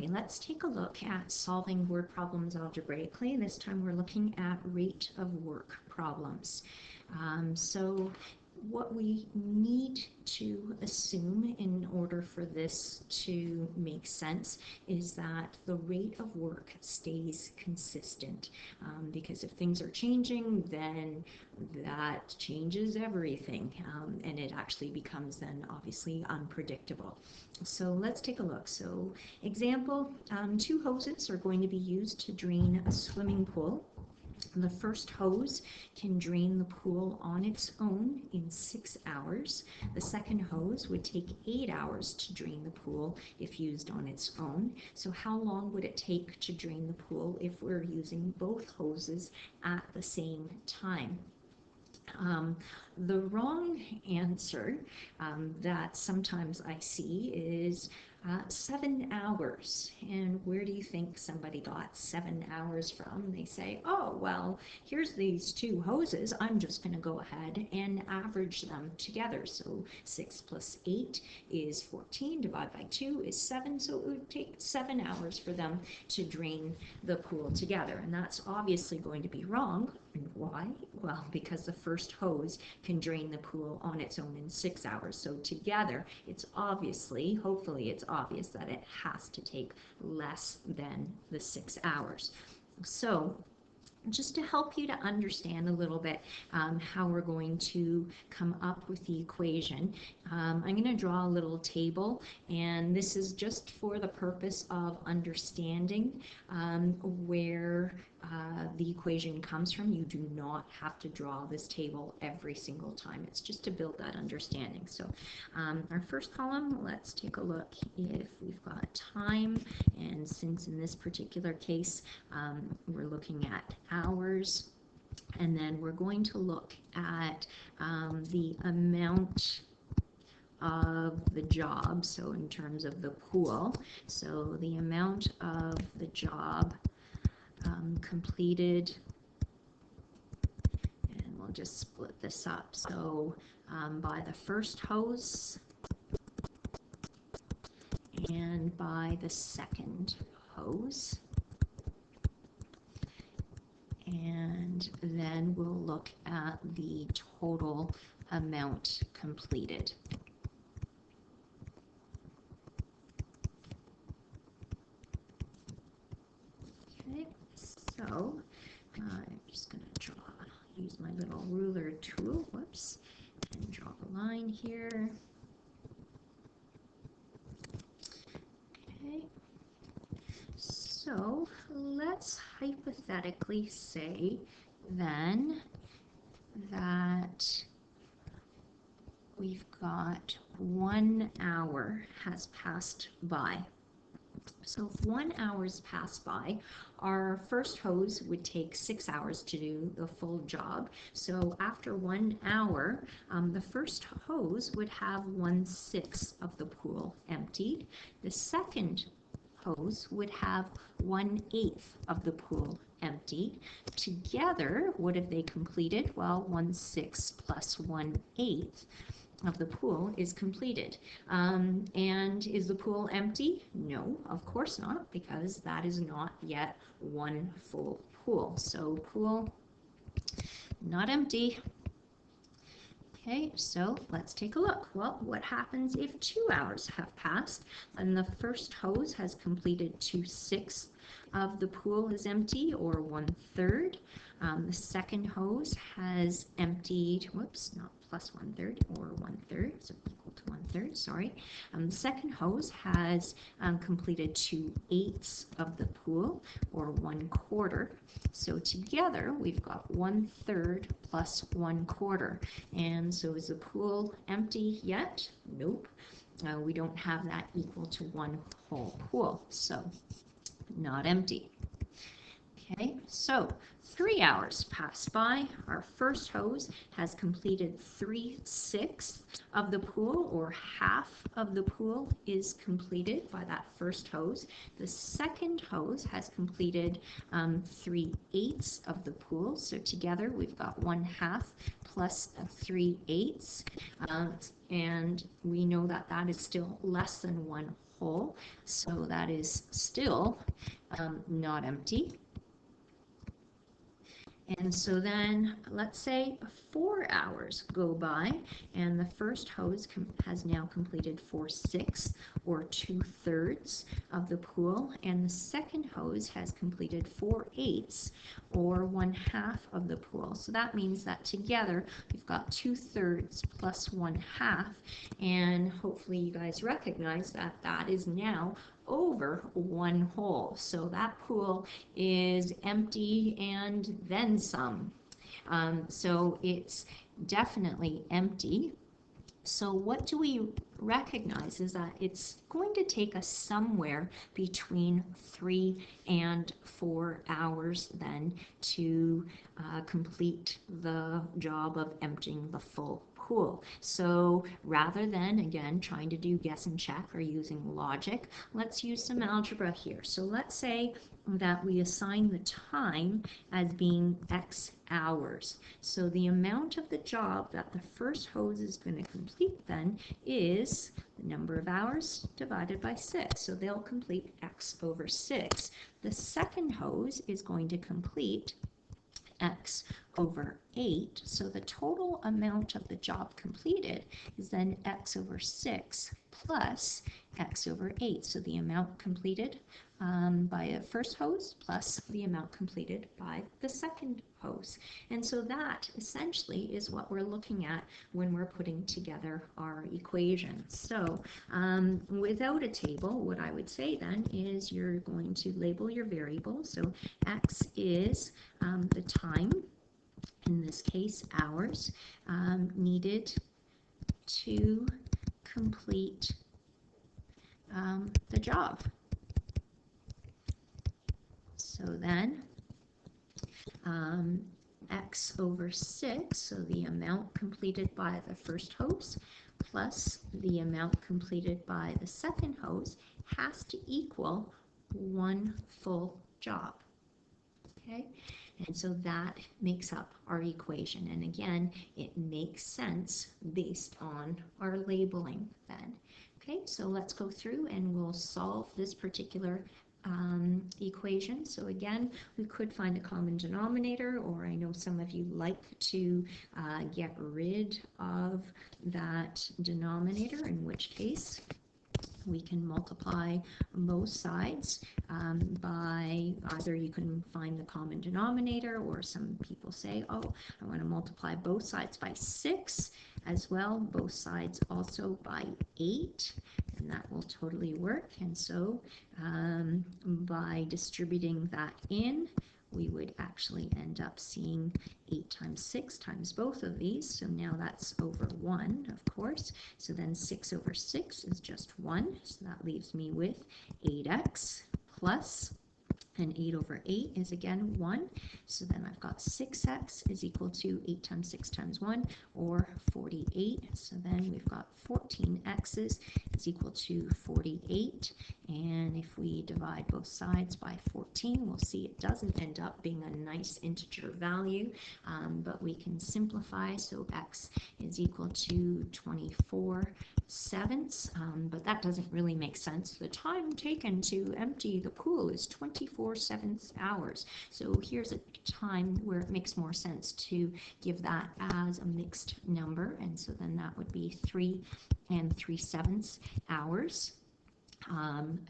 Okay, let's take a look at solving word problems algebraically. This time we're looking at rate of work problems. So what we need to assume in order for this to make sense is that the rate of work stays consistent, because if things are changing, then that changes everything, and it actually becomes then obviously unpredictable. So let's take a look. So example, 2 hoses are going to be used to drain a swimming pool. The first hose can drain the pool on its own in 6 hours. The second hose would take 8 hours to drain the pool if used on its own. So how long would it take to drain the pool if we're using both hoses at the same time? The wrong answer that sometimes I see is 7 hours. And where do you think somebody got 7 hours from? They say, oh, well, here's these 2 hoses. I'm just going to go ahead and average them together. So 6 plus 8 is 14, divided by 2 is 7. So it would take 7 hours for them to drain the pool together. And that's obviously going to be wrong. And why? Well, because the first hose can drain the pool on its own in 6 hours. So together, it's obviously, hopefully it's obvious that it has to take less than the 6 hours. So just to help you to understand a little bit how we're going to come up with the equation, I'm going to draw a little table, and this is just for the purpose of understanding where the equation comes from. You do not have to draw this table every single time. It's just to build that understanding. So our first column, let's take a look if we've got time, and since in this particular case we're looking at hours, and then we're going to look at the amount of the job, so in terms of the pool, so the amount of the job completed, and we'll just split this up. So by the first hose and by the second hose. And then we'll look at the total amount completed. Okay, so I'm just going to use my little ruler tool, whoops, and draw a line here. Okay, so let's hypothetically say then that we've got 1 hour has passed by. So if 1 hour's passed by, our first hose would take 6 hours to do the full job. So after 1 hour, the first hose would have 1/6 of the pool emptied. The second hose would have 1/8 of the pool emptied. Together, what have they completed? Well, 1/6 plus 1/8 of the pool is completed. And is the pool empty? No, of course not, because that is not yet one full pool. So pool not empty. Okay, so let's take a look. Well, what happens if 2 hours have passed and the first hose has completed 2/6 of the pool is empty, or 1/3. The second hose has emptied, whoops, not plus 1/3, or 1/3, so equal to 1/3, sorry. The second hose has completed 2/8 of the pool, or 1/4. So together we've got 1/3 plus 1/4. And so is the pool empty yet? Nope. We don't have that equal to one whole pool, so not empty. Okay, so 3 hours pass by. Our first hose has completed 3/6 of the pool, or half of the pool is completed by that first hose. The second hose has completed 3/8 of the pool. So together we've got 1/2 plus 3/8, and we know that that is still less than one whole, so that is still not empty. And so then let's say 4 hours go by and the first hose has now completed 4/6 or 2/3 of the pool, and the second hose has completed 4/8 or 1/2 of the pool. So that means that together we've got 2/3 plus 1/2, and hopefully you guys recognize that that is now over 1 hole. So that pool is empty and then some. So it's definitely empty. So what do we recognize is that it's going to take us somewhere between 3 and 4 hours then to complete the job of emptying the full pool. So rather than, again, trying to do guess and check or using logic, let's use some algebra here. So let's say that we assign the time as being X hours. So the amount of the job that the first hose is going to complete then is the number of hours divided by 6. So they'll complete X over 6. The second hose is going to complete X over 8. So the total amount of the job completed is then X over 6 plus X over 8. So the amount completed by a first hose plus the amount completed by the second hose. And so that essentially is what we're looking at when we're putting together our equation. So without a table, what I would say then is you're going to label your variables. So X is the time, in this case hours, needed to complete the job. So then X over 6, so the amount completed by the first hose plus the amount completed by the second hose has to equal 1 full job. Okay, and so that makes up our equation, and again it makes sense based on our labeling then. Okay, so let's go through and we'll solve this particular equation. So again, we could find a common denominator, or I know some of you like to get rid of that denominator, in which case we can multiply both sides by either you can find the common denominator, or some people say, oh, I want to multiply both sides by 6 as well, both sides also by 8, and that will totally work. And so by distributing that in, we would actually end up seeing 8 times 6 times both of these. So now that's over 1, of course. So then 6 over 6 is just 1. So that leaves me with 8x plus, and 8 over 8 is again 1. So then I've got 6x is equal to 8 times 6 times 1, or 48. So then we've got 14x's is equal to 48. And if we divide both sides by 14, we'll see it doesn't end up being a nice integer value, but we can simplify. So x is equal to 24/7, but that doesn't really make sense. The time taken to empty the pool is 24/7 hours. So here's a time where it makes more sense to give that as a mixed number, and so then that would be 3 3/7 hours.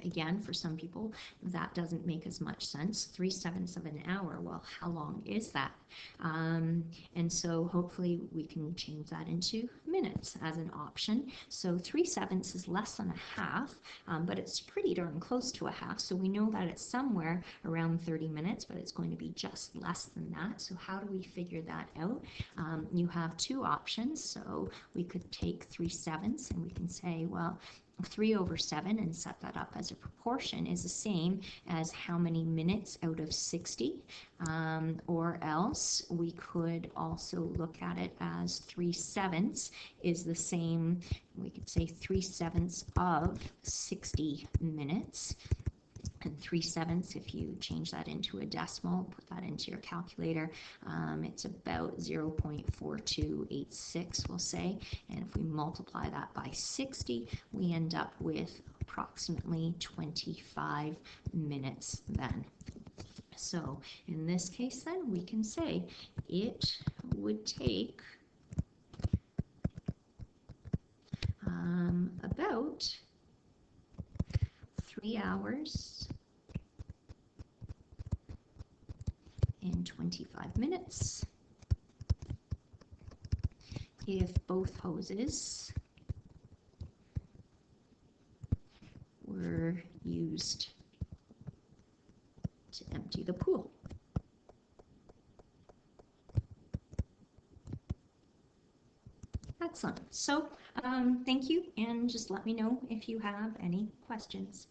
Again, for some people, that doesn't make as much sense. 3/7 of an hour, well, how long is that? And so hopefully we can change that into minutes as an option. So 3/7 is less than a half, but it's pretty darn close to a half. So we know that it's somewhere around 30 minutes, but it's going to be just less than that. So how do we figure that out? You have two options. So we could take 3/7 and we can say, well, 3 over 7 and set that up as a proportion is the same as how many minutes out of 60, or else we could also look at it as 3/7 is the same, we could say 3/7 of 60 minutes. And 3/7, if you change that into a decimal, put that into your calculator, it's about 0.4286, we'll say. And if we multiply that by 60, we end up with approximately 25 minutes then. So in this case then, we can say it would take about 3 hours and 25 minutes if both hoses were used to empty the pool. Excellent. So thank you, and just let me know if you have any questions.